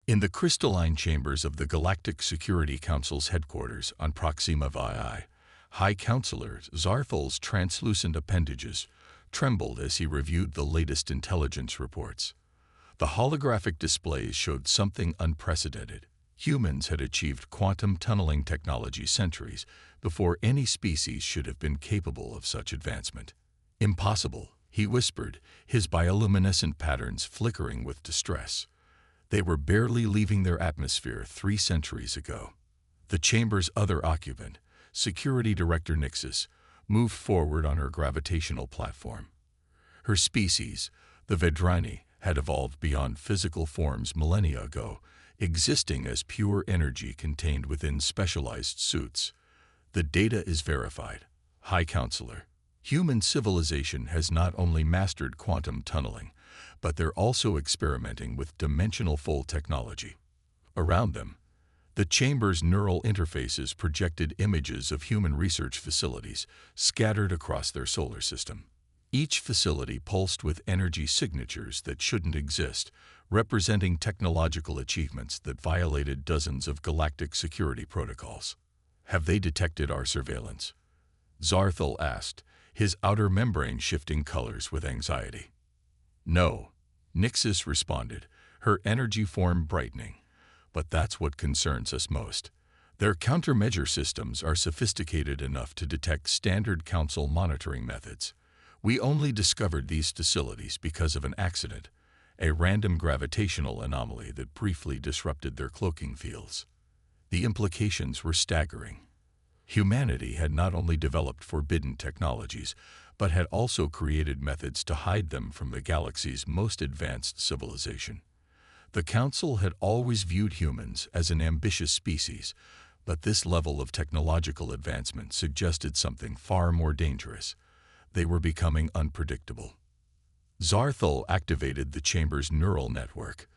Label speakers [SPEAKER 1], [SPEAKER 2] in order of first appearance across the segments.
[SPEAKER 1] In the crystalline chambers of the Galactic Security Council's headquarters on Proxima VI, High Counselor Zarthel's translucent appendages trembled as he reviewed the latest intelligence reports. The holographic displays showed something unprecedented. Humans had achieved quantum tunneling technology centuries before any species should have been capable of such advancement. "Impossible," he whispered, his bioluminescent patterns flickering with distress. They were barely leaving their atmosphere 3 centuries ago. The chamber's other occupant, Security Director Nixis, moved forward on her gravitational platform. Her species, the Vedrani, had evolved beyond physical forms millennia ago, existing as pure energy contained within specialized suits. "The data is verified, High Counselor. Human civilization has not only mastered quantum tunneling, but they're also experimenting with dimensional fold technology." Around them, the chamber's neural interfaces projected images of human research facilities scattered across their solar system. Each facility pulsed with energy signatures that shouldn't exist, representing technological achievements that violated dozens of galactic security protocols. "Have they detected our surveillance?" Zarthel asked, his outer membrane shifting colors with anxiety. "No," Nixis responded, her energy form brightening. "But that's what concerns us most. Their countermeasure systems are sophisticated enough to detect standard council monitoring methods. We only discovered these facilities because of an accident, a random gravitational anomaly that briefly disrupted their cloaking fields." The implications were staggering. Humanity had not only developed forbidden technologies, but had also created methods to hide them from the galaxy's most advanced civilization. The Council had always viewed humans as an ambitious species, but this level of technological advancement suggested something far more dangerous. They were becoming unpredictable. Zarthel activated the chamber's neural network,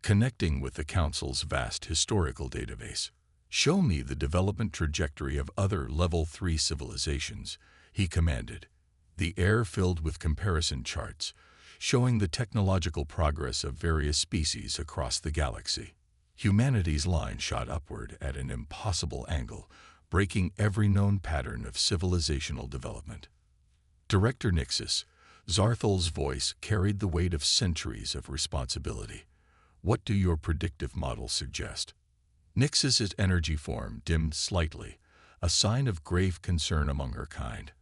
[SPEAKER 1] connecting with the Council's vast historical database. "Show me the development trajectory of other Level 3 civilizations," he commanded. The air filled with comparison charts, showing the technological progress of various species across the galaxy. Humanity's line shot upward at an impossible angle, breaking every known pattern of civilizational development. Director Nixis, Zarthel's voice carried the weight of centuries of responsibility. "What do your predictive models suggest?" Nixis's energy form dimmed slightly, a sign of grave concern among her kind.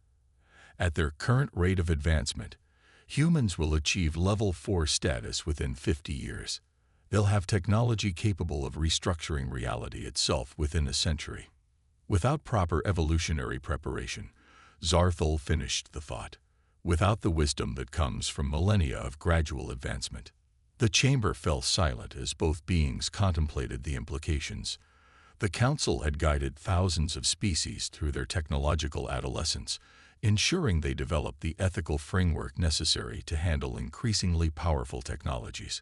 [SPEAKER 1] "At their current rate of advancement, humans will achieve Level 4 status within 50 years. They'll have technology capable of restructuring reality itself within a century." Without proper evolutionary preparation, Zarthel finished the thought. Without the wisdom that comes from millennia of gradual advancement. The chamber fell silent as both beings contemplated the implications. The Council had guided thousands of species through their technological adolescence, ensuring they developed the ethical framework necessary to handle increasingly powerful technologies.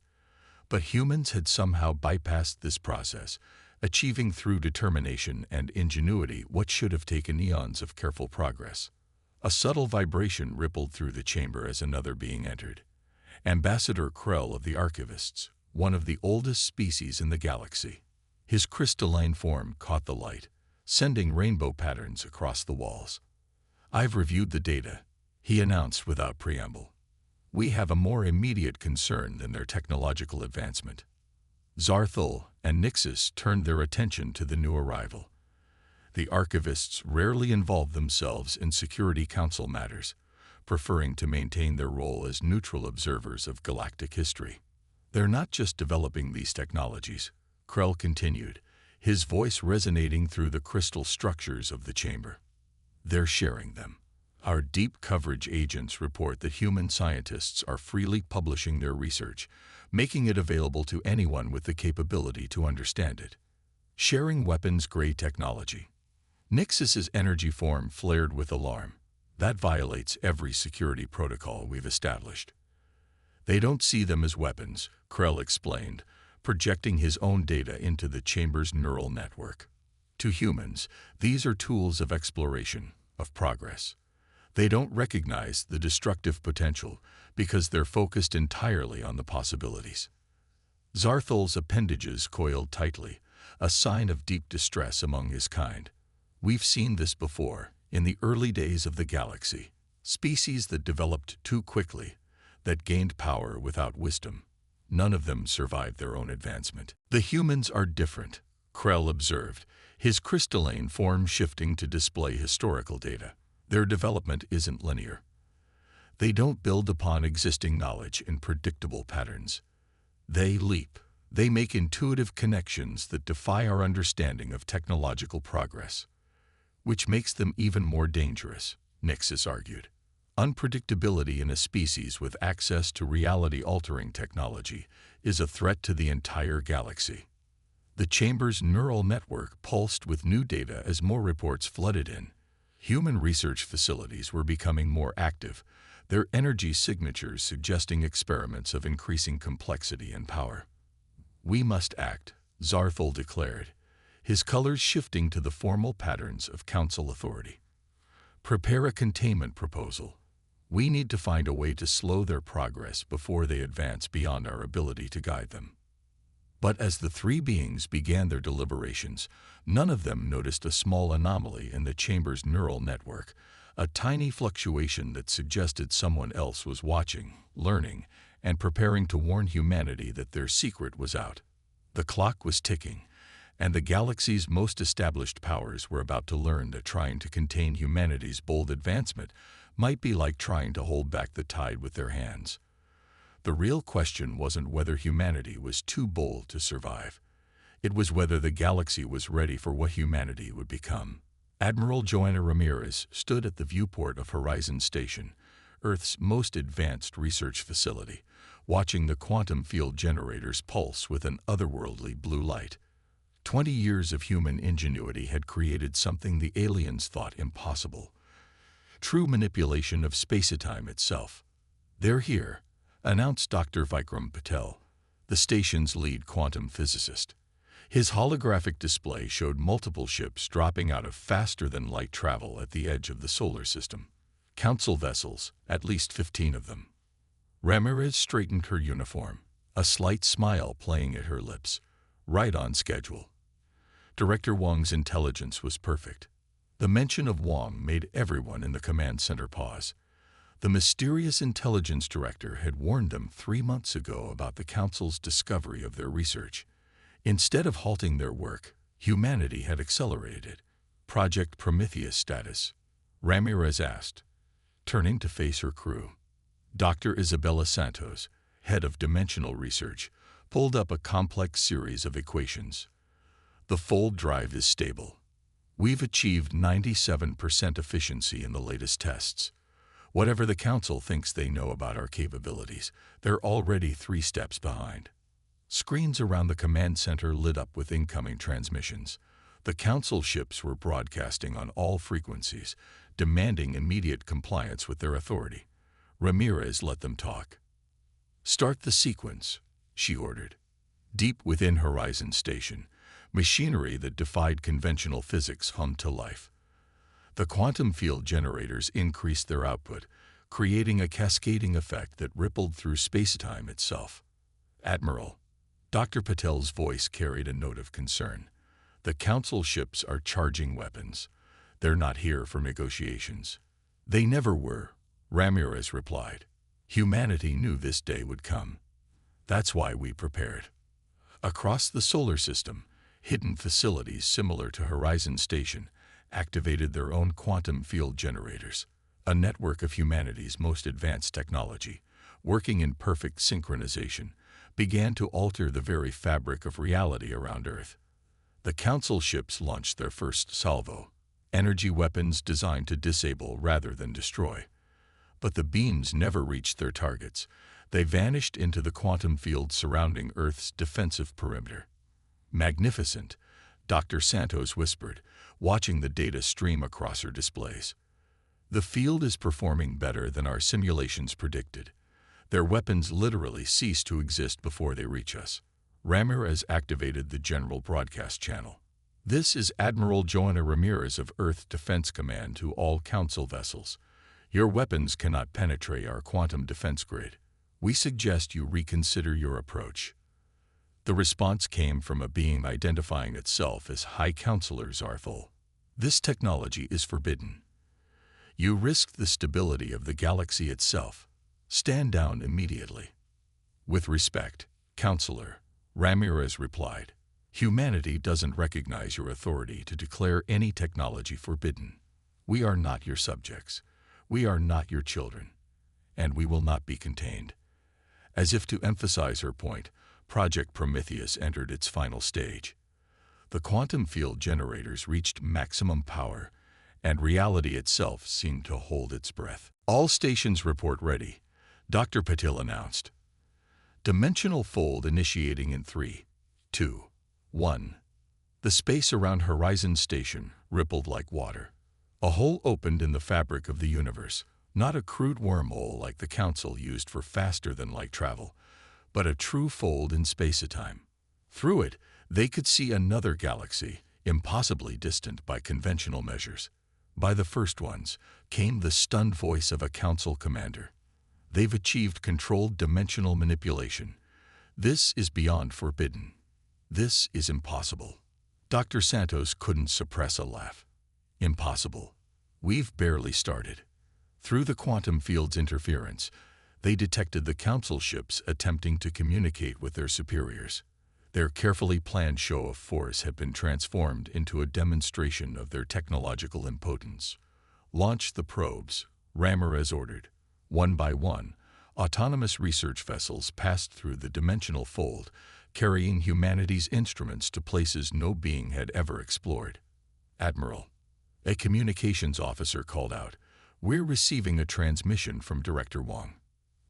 [SPEAKER 1] But humans had somehow bypassed this process, achieving through determination and ingenuity what should have taken eons of careful progress. A subtle vibration rippled through the chamber as another being entered. Ambassador Krell of the Archivists, one of the oldest species in the galaxy. His crystalline form caught the light, sending rainbow patterns across the walls. "I've reviewed the data," he announced without preamble. "We have a more immediate concern than their technological advancement." Zarthel and Nixis turned their attention to the new arrival. The Archivists rarely involved themselves in Security Council matters, preferring to maintain their role as neutral observers of galactic history. "They're not just developing these technologies," Krell continued, his voice resonating through the crystal structures of the chamber. "They're sharing them. Our deep coverage agents report that human scientists are freely publishing their research, making it available to anyone with the capability to understand it. Sharing weapons-grade technology." Nixis's energy form flared with alarm. "That violates every security protocol we've established." "They don't see them as weapons," Krell explained, projecting his own data into the chamber's neural network. "To humans, these are tools of exploration, of progress. They don't recognize the destructive potential because they're focused entirely on the possibilities." Zarthol's appendages coiled tightly, a sign of deep distress among his kind. We've seen this before, in the early days of the galaxy. Species that developed too quickly, that gained power without wisdom. None of them survived their own advancement. The humans are different, Krell observed, his crystalline form shifting to display historical data. Their development isn't linear. They don't build upon existing knowledge in predictable patterns. They leap. They make intuitive connections that defy our understanding of technological progress. Which makes them even more dangerous, Nixus argued. Unpredictability in a species with access to reality-altering technology is a threat to the entire galaxy. The chamber's neural network pulsed with new data as more reports flooded in. Human research facilities were becoming more active, their energy signatures suggesting experiments of increasing complexity and power. "We must act," Zarthol declared, his colors shifting to the formal patterns of council authority. "Prepare a containment proposal. We need to find a way to slow their progress before they advance beyond our ability to guide them." But as the three beings began their deliberations, none of them noticed a small anomaly in the chamber's neural network, a tiny fluctuation that suggested someone else was watching, learning, and preparing to warn humanity that their secret was out. The clock was ticking, and the galaxy's most established powers were about to learn that trying to contain humanity's bold advancement might be like trying to hold back the tide with their hands. The real question wasn't whether humanity was too bold to survive. It was whether the galaxy was ready for what humanity would become. Admiral Joanna Ramirez stood at the viewport of Horizon Station, Earth's most advanced research facility, watching the quantum field generators pulse with an otherworldly blue light. 20 years of human ingenuity had created something the aliens thought impossible. True manipulation of space-time itself. "They're here," announced Dr. Vikram Patel, the station's lead quantum physicist. His holographic display showed multiple ships dropping out of faster-than-light travel at the edge of the solar system. Council vessels, at least 15 of them. Ramirez straightened her uniform, a slight smile playing at her lips. Right on schedule. Director Wong's intelligence was perfect. The mention of Wong made everyone in the command center pause. The mysterious intelligence director had warned them 3 months ago about the Council's discovery of their research. Instead of halting their work, humanity had accelerated it. "Project Prometheus status?" Ramirez asked, turning to face her crew. Dr. Isabella Santos, head of dimensional research, pulled up a complex series of equations. "The fold drive is stable. We've achieved 97% efficiency in the latest tests. Whatever the Council thinks they know about our capabilities, they're already 3 steps behind." Screens around the command center lit up with incoming transmissions. The Council ships were broadcasting on all frequencies, demanding immediate compliance with their authority. Ramirez let them talk. "Start the sequence," she ordered. Deep within Horizon Station, machinery that defied conventional physics hummed to life. The quantum field generators increased their output, creating a cascading effect that rippled through space-time itself. "Admiral," Dr. Patel's voice carried a note of concern. "The Council ships are charging weapons. They're not here for negotiations." "They never were," Ramirez replied. "Humanity knew this day would come. That's why we prepared." Across the solar system, hidden facilities similar to Horizon Station activated their own quantum field generators, a network of humanity's most advanced technology, working in perfect synchronization, began to alter the very fabric of reality around Earth. The Council ships launched their first salvo, energy weapons designed to disable rather than destroy. But the beams never reached their targets. They vanished into the quantum field surrounding Earth's defensive perimeter. "Magnificent," Dr. Santos whispered, watching the data stream across her displays. "The field is performing better than our simulations predicted. Their weapons literally cease to exist before they reach us." Ramirez activated the general broadcast channel. "This is Admiral Joanna Ramirez of Earth Defense Command to all Council vessels. Your weapons cannot penetrate our quantum defense grid. We suggest you reconsider your approach." The response came from a being identifying itself as High Counselor Zarthal. This technology is forbidden. You risk the stability of the galaxy itself. Stand down immediately. With respect, Counselor, Ramirez replied, humanity doesn't recognize your authority to declare any technology forbidden. We are not your subjects. We are not your children. And we will not be contained. As if to emphasize her point, Project Prometheus entered its final stage. The quantum field generators reached maximum power, and reality itself seemed to hold its breath. All stations report ready, Dr. Patil announced. Dimensional fold initiating in 3, 2, 1. The space around Horizon Station rippled like water. A hole opened in the fabric of the universe, not a crude wormhole like the Council used for faster-than-light travel, but a true fold in space-time. Through it, they could see another galaxy, impossibly distant by conventional measures. By the first ones came the stunned voice of a Council commander. They've achieved controlled dimensional manipulation. This is beyond forbidden. This is impossible. Dr. Santos couldn't suppress a laugh. Impossible. We've barely started. Through the quantum field's interference, they detected the Council ships attempting to communicate with their superiors. Their carefully planned show of force had been transformed into a demonstration of their technological impotence. Launch the probes, Ramirez ordered. One by one, autonomous research vessels passed through the dimensional fold, carrying humanity's instruments to places no being had ever explored. Admiral, a communications officer called out, "We're receiving a transmission from Director Wong."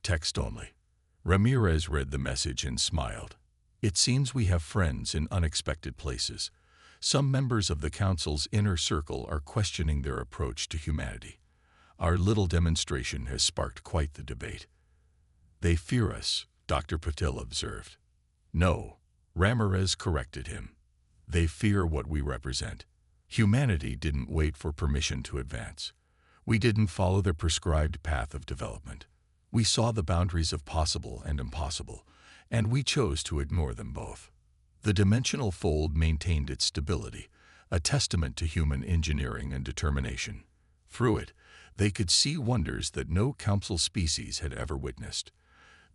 [SPEAKER 1] Text only. Ramirez read the message and smiled. It seems we have friends in unexpected places. Some members of the Council's inner circle are questioning their approach to humanity. Our little demonstration has sparked quite the debate. They fear us, Dr. Patil observed. No, Ramirez corrected him. They fear what we represent. Humanity didn't wait for permission to advance. We didn't follow the prescribed path of development. We saw the boundaries of possible and impossible, and we chose to ignore them both. The dimensional fold maintained its stability, a testament to human engineering and determination. Through it, they could see wonders that no Council species had ever witnessed.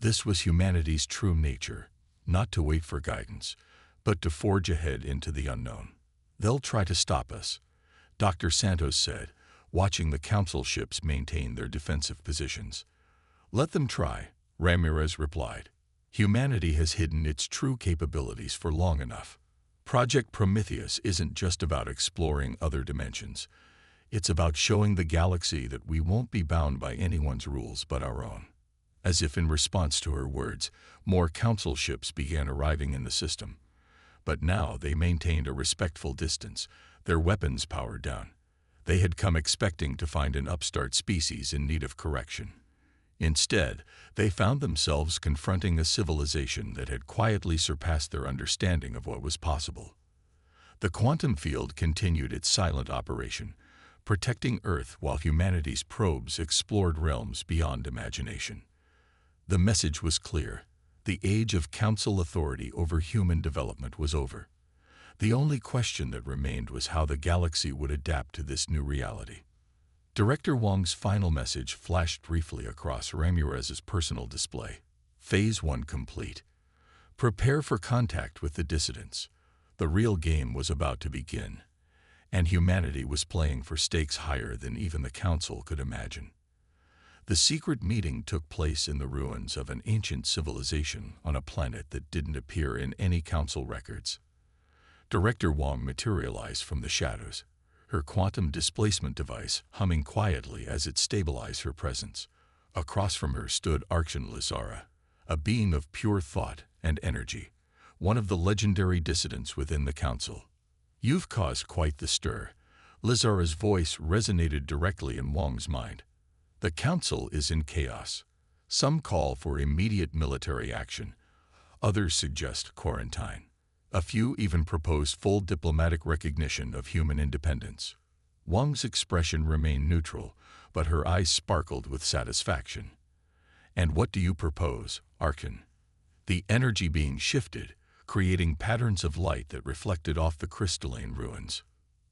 [SPEAKER 1] This was humanity's true nature, not to wait for guidance, but to forge ahead into the unknown. They'll try to stop us, Dr. Santos said, watching the Council ships maintain their defensive positions. Let them try, Ramirez replied. Humanity has hidden its true capabilities for long enough. Project Prometheus isn't just about exploring other dimensions. It's about showing the galaxy that we won't be bound by anyone's rules but our own. As if in response to her words, more Council ships began arriving in the system. But now they maintained a respectful distance, their weapons powered down. They had come expecting to find an upstart species in need of correction. Instead, they found themselves confronting a civilization that had quietly surpassed their understanding of what was possible. The quantum field continued its silent operation, protecting Earth while humanity's probes explored realms beyond imagination. The message was clear. The age of Council authority over human development was over. The only question that remained was how the galaxy would adapt to this new reality. Director Wong's final message flashed briefly across Ramirez's personal display. Phase 1 complete. Prepare for contact with the dissidents. The real game was about to begin, and humanity was playing for stakes higher than even the Council could imagine. The secret meeting took place in the ruins of an ancient civilization on a planet that didn't appear in any Council records. Director Wong materialized from the shadows, her quantum displacement device humming quietly as it stabilized her presence. Across from her stood Archon Lizara, a being of pure thought and energy, one of the legendary dissidents within the Council. You've caused quite the stir. Lizara's voice resonated directly in Wong's mind. The Council is in chaos. Some call for immediate military action. Others suggest quarantine. A few even proposed full diplomatic recognition of human independence. Wong's expression remained neutral, but her eyes sparkled with satisfaction. And what do you propose, Archon? The energy being shifted, creating patterns of light that reflected off the crystalline ruins.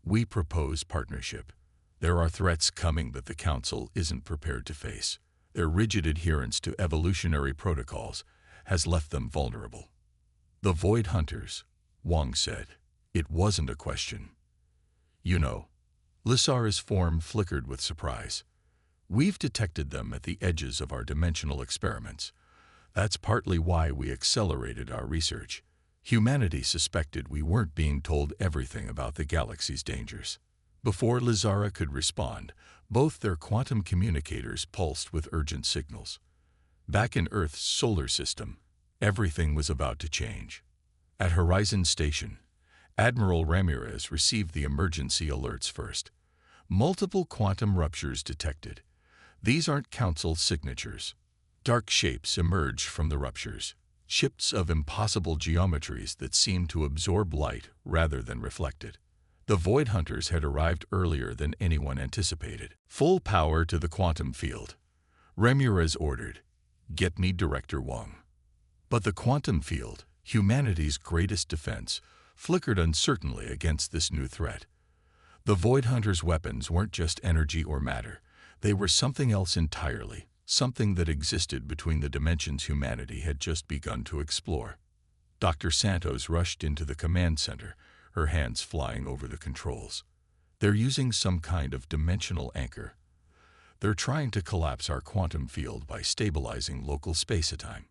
[SPEAKER 1] We propose partnership. There are threats coming that the Council isn't prepared to face. Their rigid adherence to evolutionary protocols has left them vulnerable. The Void Hunters, Wong said. It wasn't a question. You know, Lysara's form flickered with surprise. We've detected them at the edges of our dimensional experiments. That's partly why we accelerated our research. Humanity suspected we weren't being told everything about the galaxy's dangers. Before Lysara could respond, both their quantum communicators pulsed with urgent signals. Back in Earth's solar system, everything was about to change. At Horizon Station, Admiral Ramirez received the emergency alerts first. Multiple quantum ruptures detected. These aren't Council signatures. Dark shapes emerged from the ruptures, ships of impossible geometries that seemed to absorb light rather than reflect it. The Void Hunters had arrived earlier than anyone anticipated. Full power to the quantum field. Ramirez ordered, "Get me Director Wong." But the quantum field, humanity's greatest defense, flickered uncertainly against this new threat. The Void Hunters' weapons weren't just energy or matter. They were something else entirely, something that existed between the dimensions humanity had just begun to explore. Dr. Santos rushed into the command center, her hands flying over the controls. They're using some kind of dimensional anchor. They're trying to collapse our quantum field by stabilizing local space-time.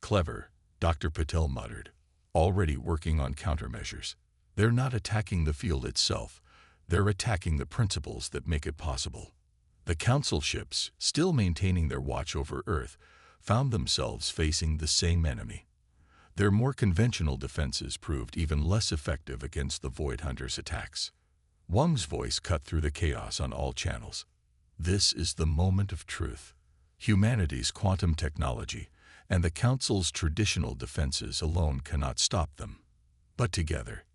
[SPEAKER 1] Clever, Dr. Patel muttered, already working on countermeasures. They're not attacking the field itself. They're attacking the principles that make it possible. The Council ships, still maintaining their watch over Earth, found themselves facing the same enemy. Their more conventional defenses proved even less effective against the Void Hunters' attacks. Wong's voice cut through the chaos on all channels. This is the moment of truth. Humanity's quantum technology and the Council's traditional defenses alone cannot stop them. But together.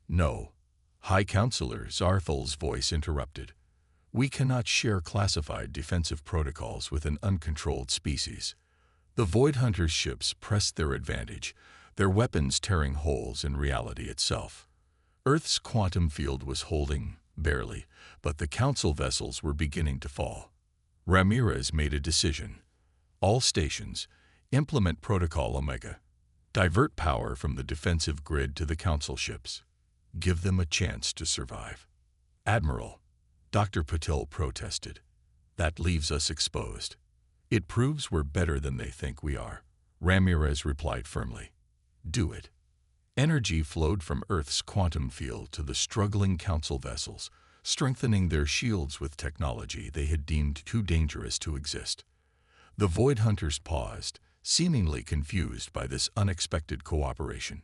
[SPEAKER 1] No. High Counselor Zarthel's voice interrupted. We cannot share classified defensive protocols with an uncontrolled species. The Void Hunters' ships pressed their advantage, their weapons tearing holes in reality itself. Earth's quantum field was holding, barely, but the Council vessels were beginning to fall. Ramirez made a decision. All stations, implement Protocol Omega. Divert power from the defensive grid to the Council ships. Give them a chance to survive. Admiral, Dr. Patel protested. That leaves us exposed. It proves we're better than they think we are. Ramirez replied firmly. Do it. Energy flowed from Earth's quantum field to the struggling Council vessels, strengthening their shields with technology they had deemed too dangerous to exist. The Void Hunters paused, seemingly confused by this unexpected cooperation.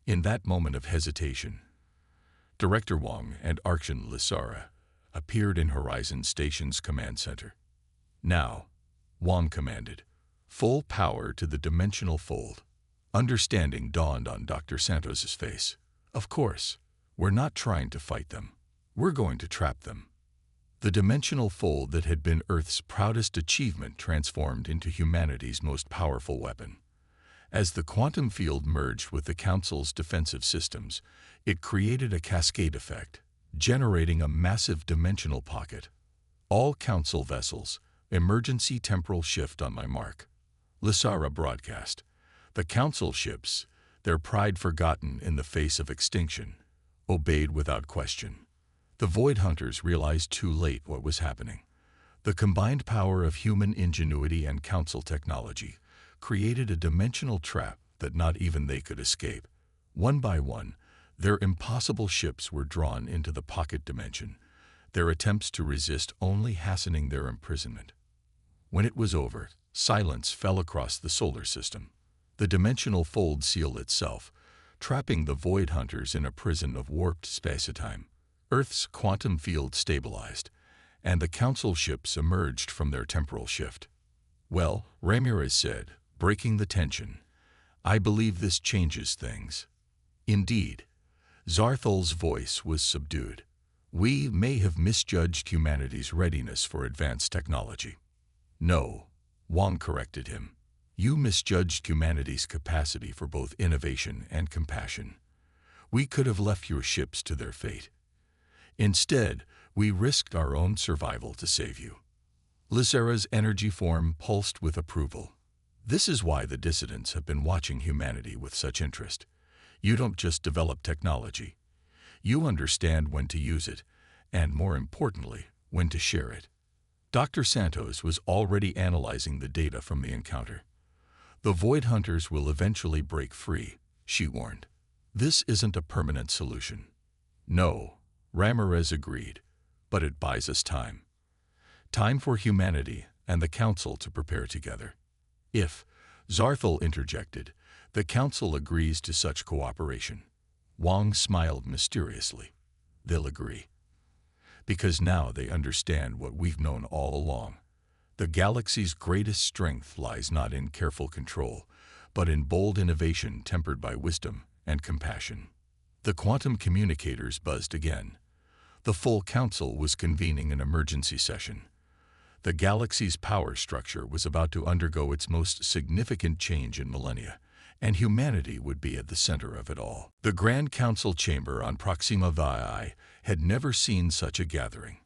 [SPEAKER 1] In that moment of hesitation, Director Wong and Archon Lysara appeared in Horizon Station's command center. Now, Wong commanded, full power to the dimensional fold. Understanding dawned on Dr. Santos's face. Of course, we're not trying to fight them. We're going to trap them. The dimensional fold that had been Earth's proudest achievement transformed into humanity's most powerful weapon. As the quantum field merged with the Council's defensive systems, it created a cascade effect, generating a massive dimensional pocket. All Council vessels, emergency temporal shift on my mark. Lysara broadcast. The Council ships, their pride forgotten in the face of extinction, obeyed without question. The Void Hunters realized too late what was happening. The combined power of human ingenuity and Council technology created a dimensional trap that not even they could escape. One by one, their impossible ships were drawn into the pocket dimension, their attempts to resist only hastening their imprisonment. When it was over, silence fell across the solar system. The dimensional fold sealed itself, trapping the Void Hunters in a prison of warped space-time. Earth's quantum field stabilized, and the Council ships emerged from their temporal shift. Well, Ramirez said, breaking the tension, I believe this changes things. Indeed. Zarthel's voice was subdued. We may have misjudged humanity's readiness for advanced technology. No, Wong corrected him. You misjudged humanity's capacity for both innovation and compassion. We could have left your ships to their fate. Instead, we risked our own survival to save you." Lizara's energy form pulsed with approval. "This is why the dissidents have been watching humanity with such interest. You don't just develop technology. You understand when to use it, and more importantly, when to share it." Dr. Santos was already analyzing the data from the encounter. "The Void Hunters will eventually break free," she warned. "This isn't a permanent solution." "No," Ramirez agreed, "but it buys us time. Time for humanity and the Council to prepare together. If," Zarthal interjected, "the Council agrees to such cooperation." Wong smiled mysteriously. "They'll agree. Because now they understand what we've known all along. The galaxy's greatest strength lies not in careful control, but in bold innovation tempered by wisdom and compassion." The quantum communicators buzzed again. The full council was convening an emergency session. The galaxy's power structure was about to undergo its most significant change in millennia, and humanity would be at the center of it all. The Grand Council chamber on Proxima VI had never seen such a gathering.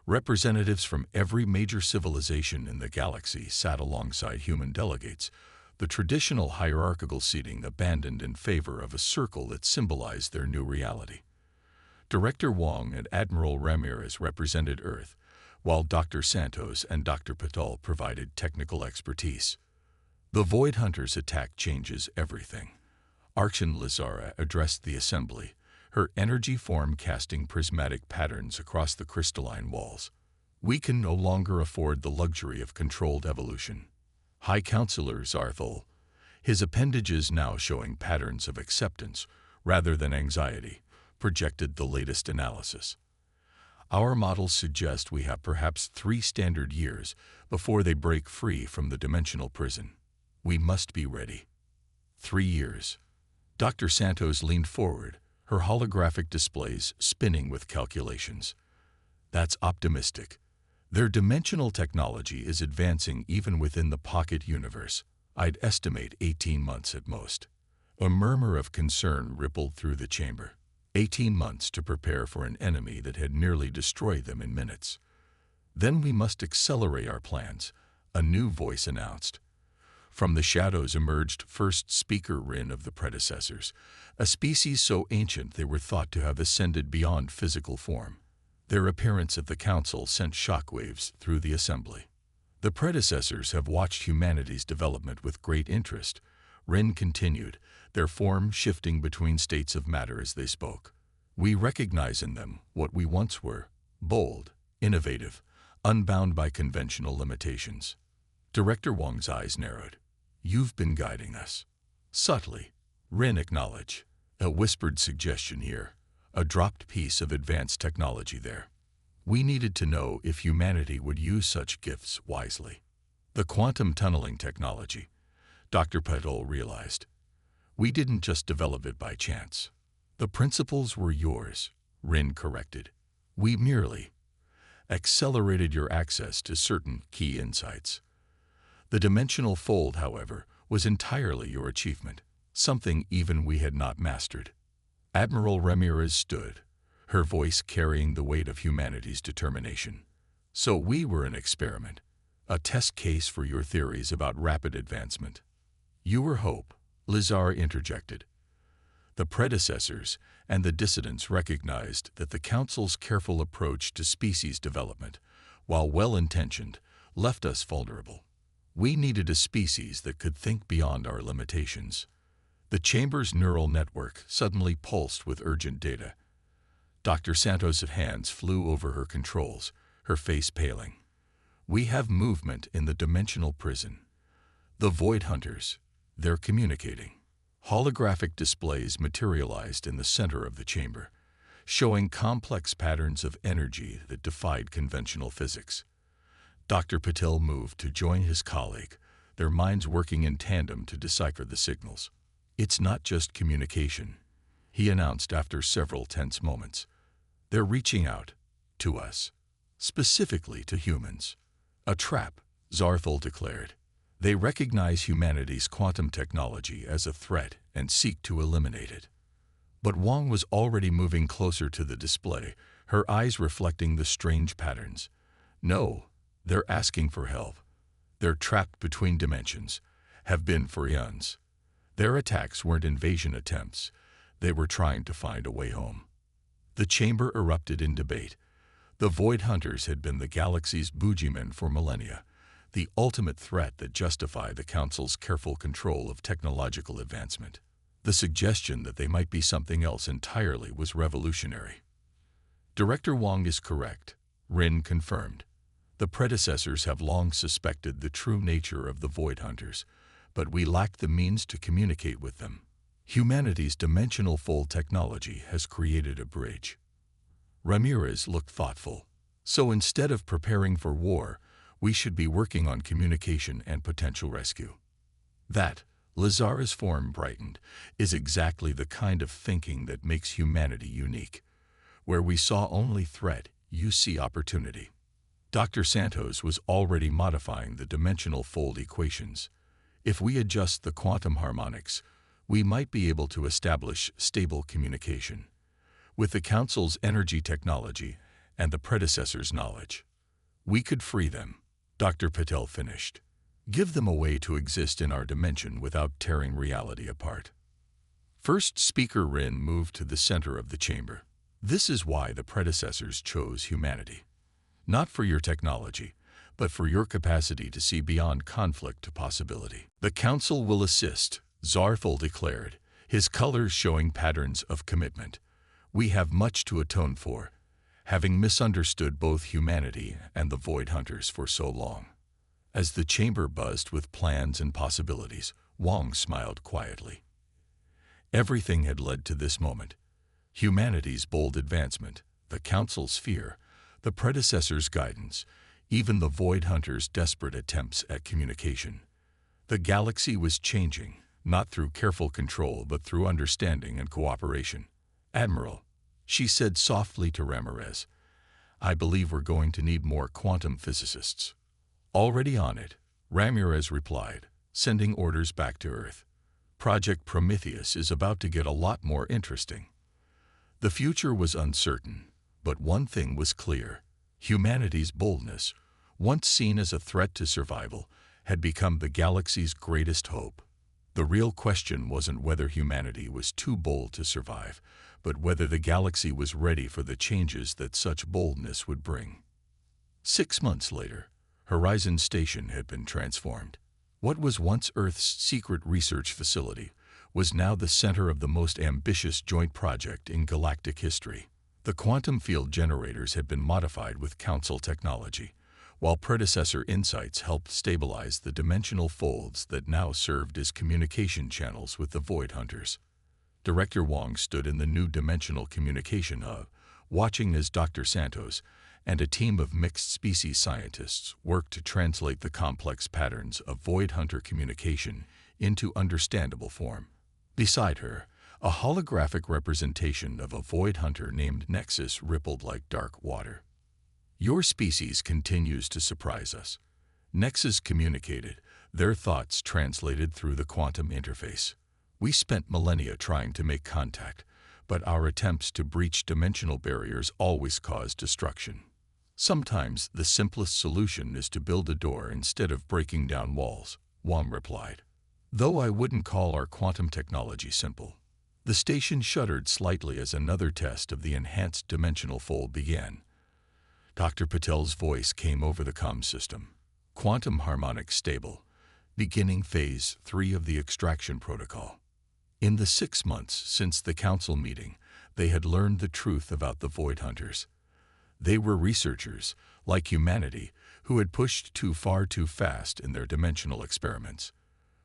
[SPEAKER 1] Representatives from every major civilization in the galaxy sat alongside human delegates, the traditional hierarchical seating abandoned in favor of a circle that symbolized their new reality. Director Wong and Admiral Ramirez represented Earth, while Dr. Santos and Dr. Patel provided technical expertise. The Void Hunters' attack changes everything. Archon Lizara addressed the assembly, her energy form casting prismatic patterns across the crystalline walls. "We can no longer afford the luxury of controlled evolution." High Counselor Zarthal, his appendages now showing patterns of acceptance rather than anxiety, projected the latest analysis. "Our models suggest we have perhaps 3 standard years before they break free from the dimensional prison. We must be ready." 3 years. Dr. Santos leaned forward, her holographic displays spinning with calculations. "That's optimistic. Their dimensional technology is advancing even within the pocket universe. I'd estimate 18 months at most." A murmur of concern rippled through the chamber. 18 months to prepare for an enemy that had nearly destroyed them in minutes. "Then we must accelerate our plans," a new voice announced. From the shadows emerged first speaker Rin of the predecessors, a species so ancient they were thought to have ascended beyond physical form. Their appearance at the council sent shockwaves through the assembly. "The predecessors have watched humanity's development with great interest," Rin continued, their form shifting between states of matter as they spoke. "We recognize in them what we once were: bold, innovative, unbound by conventional limitations." Director Wong's eyes narrowed. "You've been guiding us." "Subtly," Rin acknowledged. "A whispered suggestion here, a dropped piece of advanced technology there. We needed to know if humanity would use such gifts wisely." "The quantum tunneling technology," Dr. Patel realized. "We didn't just develop it by chance." "The principles were yours," Rin corrected. "We merely accelerated your access to certain key insights. The dimensional fold, however, was entirely your achievement, something even we had not mastered." Admiral Ramirez stood, her voice carrying the weight of humanity's determination. "So we were an experiment, a test case for your theories about rapid advancement." "You were hope," Lizar interjected. The predecessors and the dissidents recognized that the Council's careful approach to species development, while well-intentioned, left us vulnerable. We needed a species that could think beyond our limitations. The chamber's neural network suddenly pulsed with urgent data. Dr. Santos' hands flew over her controls, her face paling. "We have movement in the dimensional prison. The Void Hunters, they're communicating." Holographic displays materialized in the center of the chamber, showing complex patterns of energy that defied conventional physics. Dr. Patel moved to join his colleague, their minds working in tandem to decipher the signals. "It's not just communication," he announced after several tense moments. "They're reaching out to us, specifically to humans." "A trap," Zarthal declared. They recognize humanity's quantum technology as a threat and seek to eliminate it. But Wang was already moving closer to the display, her eyes reflecting the strange patterns. No, they're asking for help. They're trapped between dimensions, have been for eons. Their attacks weren't invasion attempts. They were trying to find a way home. The chamber erupted in debate. The Void Hunters had been the galaxy's boogeymen for millennia, the ultimate threat that justified the Council's careful control of technological advancement. The suggestion that they might be something else entirely was revolutionary. Director Wang is correct, Rin confirmed. The predecessors have long suspected the true nature of the Void Hunters, but we lacked the means to communicate with them. Humanity's dimensional fold technology has created a bridge. Ramirez looked thoughtful. So instead of preparing for war, we should be working on communication and potential rescue. That, Lazara's form brightened, is exactly the kind of thinking that makes humanity unique. Where we saw only threat, you see opportunity. Dr. Santos was already modifying the dimensional fold equations. If we adjust the quantum harmonics, we might be able to establish stable communication. With the Council's energy technology and the predecessors' knowledge, we could free them, Dr. Patel finished. Give them a way to exist in our dimension without tearing reality apart. First Speaker Rin moved to the center of the chamber. This is why the predecessors chose humanity. Not for your technology, but for your capacity to see beyond conflict to possibility. The Council will assist, Zarthul declared, his colors showing patterns of commitment. We have much to atone for, having misunderstood both humanity and the Void Hunters for so long. As the chamber buzzed with plans and possibilities, Wang smiled quietly. Everything had led to this moment. Humanity's bold advancement, the Council's fear, the predecessors' guidance, even the Void Hunters' desperate attempts at communication. The galaxy was changing, not through careful control but through understanding and cooperation. Admiral, she said softly to Ramirez, I believe we're going to need more quantum physicists. Already on it, Ramirez replied, sending orders back to Earth. Project Prometheus is about to get a lot more interesting. The future was uncertain, but one thing was clear. Humanity's boldness, once seen as a threat to survival, had become the galaxy's greatest hope. The real question wasn't whether humanity was too bold to survive, but whether the galaxy was ready for the changes that such boldness would bring. 6 months later, Horizon Station had been transformed. What was once Earth's secret research facility was now the center of the most ambitious joint project in galactic history. The quantum field generators had been modified with Council technology, while predecessor insights helped stabilize the dimensional folds that now served as communication channels with the Void Hunters. Director Wang stood in the new dimensional communication hub, watching as Dr. Santos and a team of mixed-species scientists worked to translate the complex patterns of Void Hunter communication into understandable form. Beside her, a holographic representation of a Void Hunter named Nexus rippled like dark water. Your species continues to surprise us. Nexus communicated, their thoughts translated through the quantum interface. We spent millennia trying to make contact, but our attempts to breach dimensional barriers always cause destruction. Sometimes the simplest solution is to build a door instead of breaking down walls, Wang replied. Though I wouldn't call our quantum technology simple. The station shuddered slightly as another test of the enhanced dimensional fold began. Dr. Patel's voice came over the comm system. Quantum harmonics stable, beginning phase 3 of the extraction protocol. In the 6 months since the Council meeting, they had learned the truth about the Void Hunters. They were researchers, like humanity, who had pushed too far too fast in their dimensional experiments.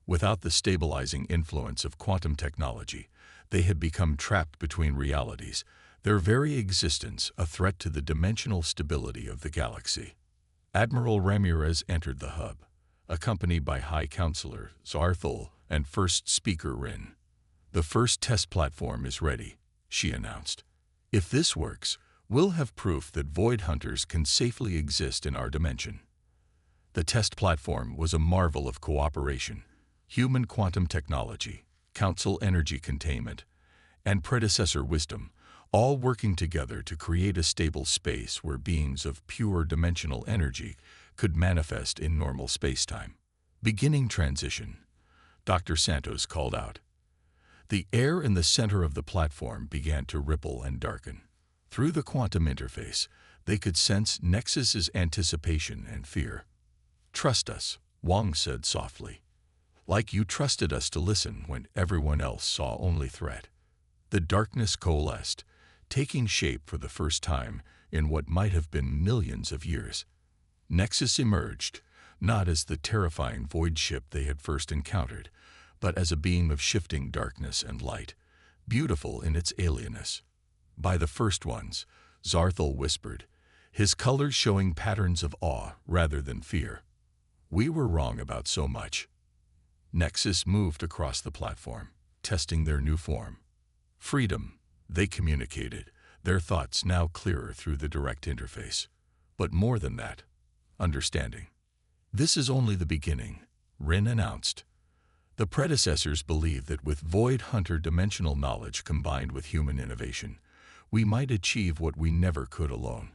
[SPEAKER 1] Without the stabilizing influence of quantum technology, they had become trapped between realities, their very existence a threat to the dimensional stability of the galaxy. Admiral Ramirez entered the hub, accompanied by High Counselor Zarthul and First Speaker Rin. The first test platform is ready, she announced. If this works, we'll have proof that Void Hunters can safely exist in our dimension. The test platform was a marvel of cooperation, human quantum technology, council energy containment, and predecessor wisdom, all working together to create a stable space where beings of pure dimensional energy could manifest in normal spacetime. Beginning transition, Dr. Santos called out. The air in the center of the platform began to ripple and darken. Through the quantum interface, they could sense Nexus's anticipation and fear. "Trust us," Wang said softly. "Like you trusted us to listen when everyone else saw only threat." The darkness coalesced, taking shape for the first time in what might have been millions of years. Nexus emerged, not as the terrifying void ship they had first encountered, but as a beam of shifting darkness and light, beautiful in its alienness. By the first ones, Zarthal whispered, his colors showing patterns of awe rather than fear. "We were wrong about so much." Nexus moved across the platform, testing their new form. "Freedom," they communicated, their thoughts now clearer through the direct interface. "But more than that, understanding." "This is only the beginning," Rin announced. The predecessors believed that with Void Hunter dimensional knowledge combined with human innovation, we might achieve what we never could alone.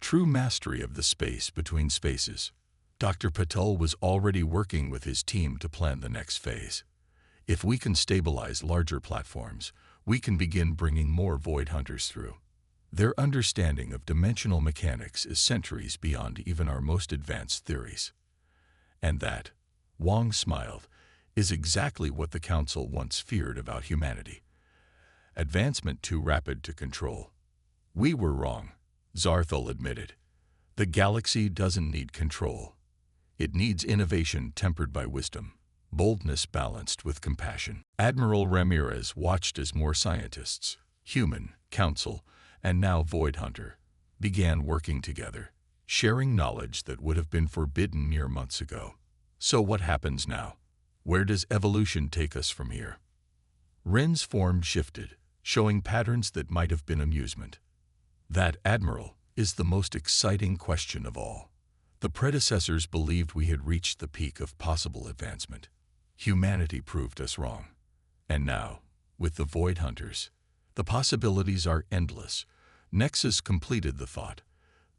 [SPEAKER 1] True mastery of the space between spaces. Dr. Patel was already working with his team to plan the next phase. If we can stabilize larger platforms, we can begin bringing more Void Hunters through. Their understanding of dimensional mechanics is centuries beyond even our most advanced theories. And that, Wang smiled, is exactly what the Council once feared about humanity. Advancement too rapid to control. "We were wrong," Zarthal admitted. "The galaxy doesn't need control. It needs innovation tempered by wisdom, boldness balanced with compassion." Admiral Ramirez watched as more scientists, human, Council, and now Void Hunter, began working together, sharing knowledge that would have been forbidden mere months ago. "So what happens now? Where does evolution take us from here?" Rin's form shifted, showing patterns that might have been amusement. "That, Admiral, is the most exciting question of all. The predecessors believed we had reached the peak of possible advancement. Humanity proved us wrong. And now, with the Void Hunters, the possibilities are endless." Nexus completed the thought,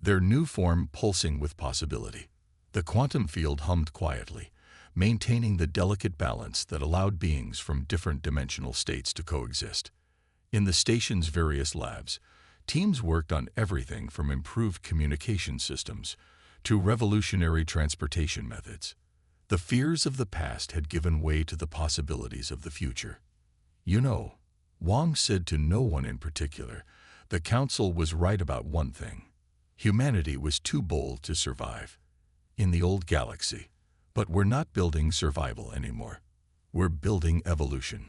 [SPEAKER 1] their new form pulsing with possibility. The quantum field hummed quietly, maintaining the delicate balance that allowed beings from different dimensional states to coexist. In the station's various labs, teams worked on everything from improved communication systems to revolutionary transportation methods. The fears of the past had given way to the possibilities of the future. "You know," Wang said to no one in particular, "the Council was right about one thing. Humanity was too bold to survive in the old galaxy. But we're not building survival anymore. We're building evolution."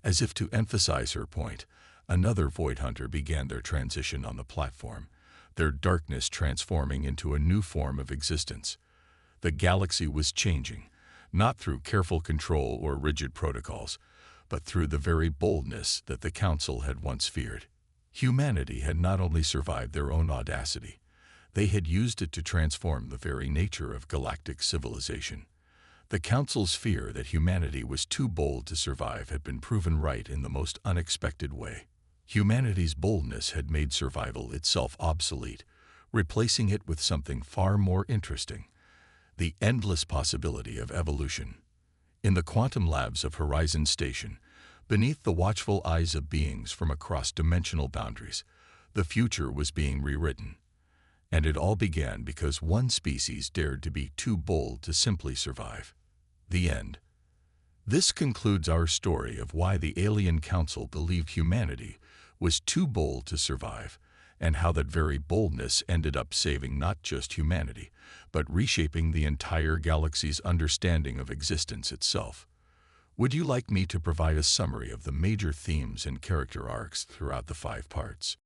[SPEAKER 1] As if to emphasize her point, another Void Hunter began their transition on the platform, their darkness transforming into a new form of existence. The galaxy was changing, not through careful control or rigid protocols, but through the very boldness that the Council had once feared. Humanity had not only survived their own audacity, they had used it to transform the very nature of galactic civilization. The Council's fear that humanity was too bold to survive had been proven right in the most unexpected way. Humanity's boldness had made survival itself obsolete, replacing it with something far more interesting: the endless possibility of evolution. In the quantum labs of Horizon Station, beneath the watchful eyes of beings from across dimensional boundaries, the future was being rewritten. And it all began because one species dared to be too bold to simply survive. The end. This concludes our story of why the Alien Council believed humanity was too bold to survive, and how that very boldness ended up saving not just humanity, but reshaping the entire galaxy's understanding of existence itself. Would you like me to provide a summary of the major themes and character arcs throughout the 5 parts?